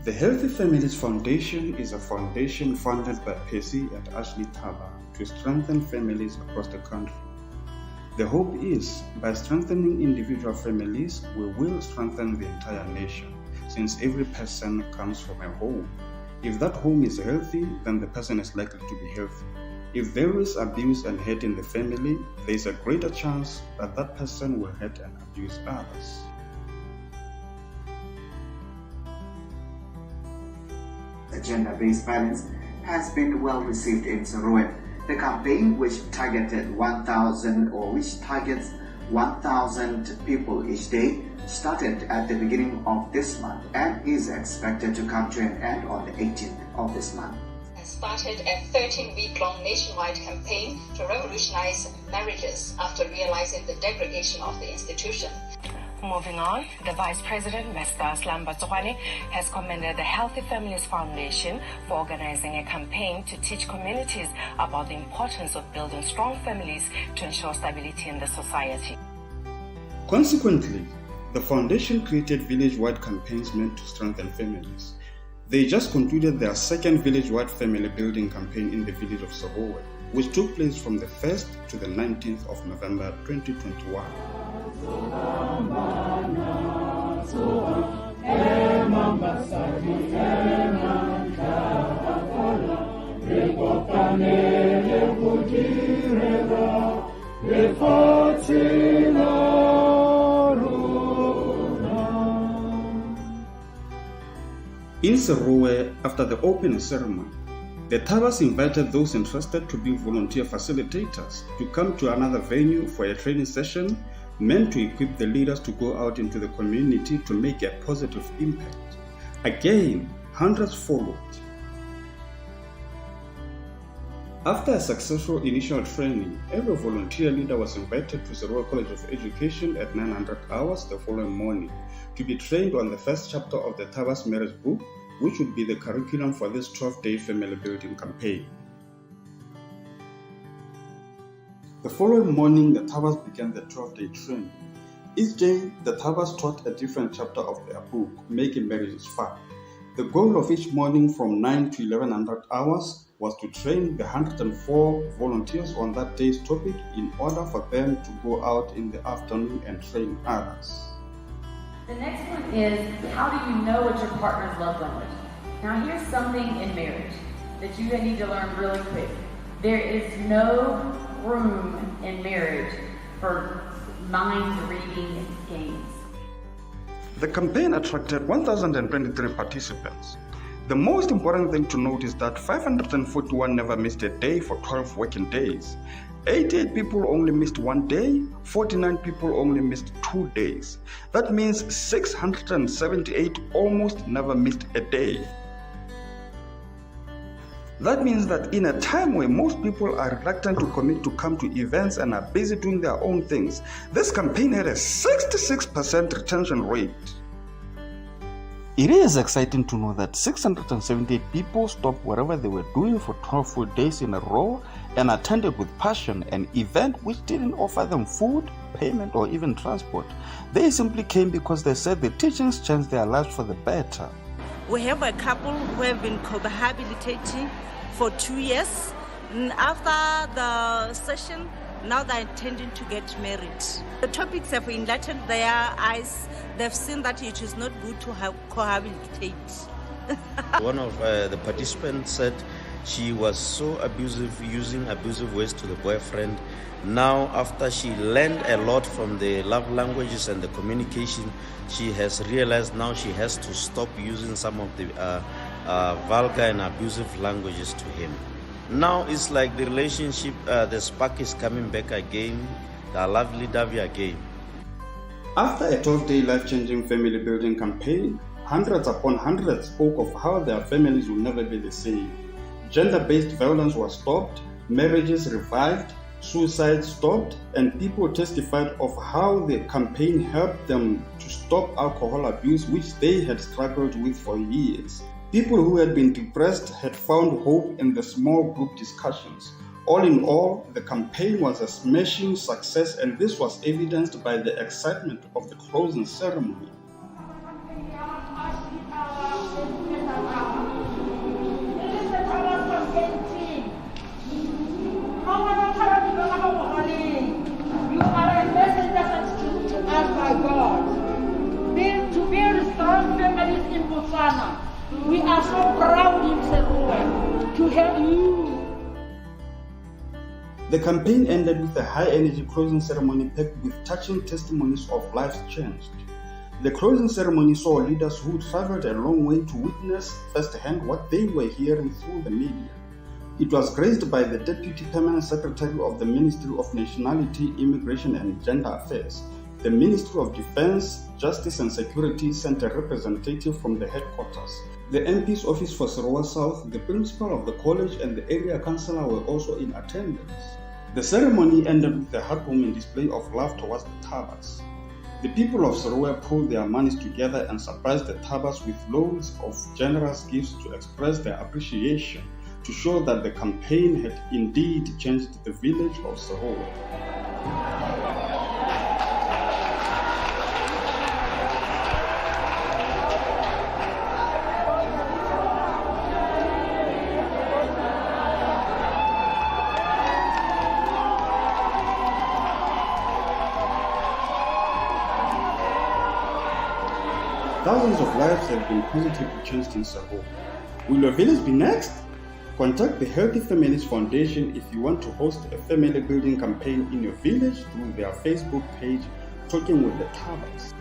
The Healthy Families Foundation is a foundation funded by Percy and Ashley Thaba to strengthen families across the country. The hope is, by strengthening individual families, we will strengthen the entire nation, since every person comes from a home. If that home is healthy, then the person is likely to be healthy. If there is abuse and hate in the family, there is a greater chance that that person will hurt and abuse others. Gender-based violence has been well received in Serowe. The campaign, which targets 1,000 people each day, started at the beginning of this month and is expected to come to an end on the 18th of this month. Started a 13-week-long nationwide campaign to revolutionize marriages after realizing the degradation of the institution. Moving on, the Vice President, Mr. Slambatswane, has commended the Healthy Families Foundation for organizing a campaign to teach communities about the importance of building strong families to ensure stability in the society. Consequently, the foundation created village-wide campaigns meant to strengthen families. They just concluded their second village-wide family building campaign in the village of Serowe, which took place from the 1st to the 19th of November 2021. In Serowe, after the opening ceremony, the Thabas invited those interested to be volunteer facilitators to come to another venue for a training session meant to equip the leaders to go out into the community to make a positive impact. Again, hundreds followed. After a successful initial training, every volunteer leader was invited to Serowe College of Education at 900 hours the following morning to be trained on the first chapter of the Thabas marriage book, which would be the curriculum for this 12-day family building campaign. The following morning, the Thabas began the 12-day training. Each day, the Thabas taught a different chapter of their book, Making Marriages Fun. The goal of each morning from 9 to 1100 hours was to train the 104 volunteers on that day's topic in order for them to go out in the afternoon and train others. The next one is, how do you know what your partner's love language? Now here's something in marriage that you need to learn really quick. There is no room in marriage for mind-reading games. The campaign attracted 1,023 participants. The most important thing to note is that 541 never missed a day for 12 working days. 88 people only missed one day, 49 people only missed 2 days. That means 678 almost never missed a day. That means that in a time where most people are reluctant to commit to come to events and are busy doing their own things, this campaign had a 66% retention rate. It is exciting to know that 678 people stopped whatever they were doing for 12 full days in a row and attended with passion an event which didn't offer them food, payment, or even transport. They simply came because they said the teachings changed their lives for the better. We have a couple who have been cohabitating for 2 years. And after the session, now they're intending to get married. The topics have enlightened their eyes. They've seen that it is not good to have cohabitate. One of the participants said she was so abusive, using abusive words to the boyfriend. Now, after she learned a lot from the love languages and the communication, she has realized now she has to stop using some of the vulgar and abusive languages to him. Now it's like the relationship, the spark is coming back again, the lovey-dovey again. After a 12-day life-changing family building campaign, hundreds upon hundreds spoke of how their families will never be the same. Gender-based violence was stopped, marriages revived, suicide stopped, and people testified of how the campaign helped them to stop alcohol abuse, which they had struggled with for years. People who had been depressed had found hope in the small group discussions. All in all, the campaign was a smashing success, and this was evidenced by the excitement of the closing ceremony. to have you. The campaign ended with a high-energy closing ceremony packed with touching testimonies of lives changed. The closing ceremony saw leaders who traveled a long way to witness firsthand what they were hearing through the media. It was graced by the Deputy Permanent Secretary of the Ministry of Nationality, Immigration and Gender Affairs. The Ministry of Defense, Justice and Security sent a representative from the headquarters. The MP's office for Serowe South, the principal of the college and the area councillor were also in attendance. The ceremony ended with a heartwarming display of love towards the Thabas. The people of Serowe pulled their monies together and surprised the Thabas with loads of generous gifts to express their appreciation, to show that the campaign had indeed changed the village of Serowe. Thousands of lives have been positively changed in Serowe. Will your village be next? Contact the Healthy Families Foundation if you want to host a family building campaign in your village through their Facebook page, Talking with the Thabas.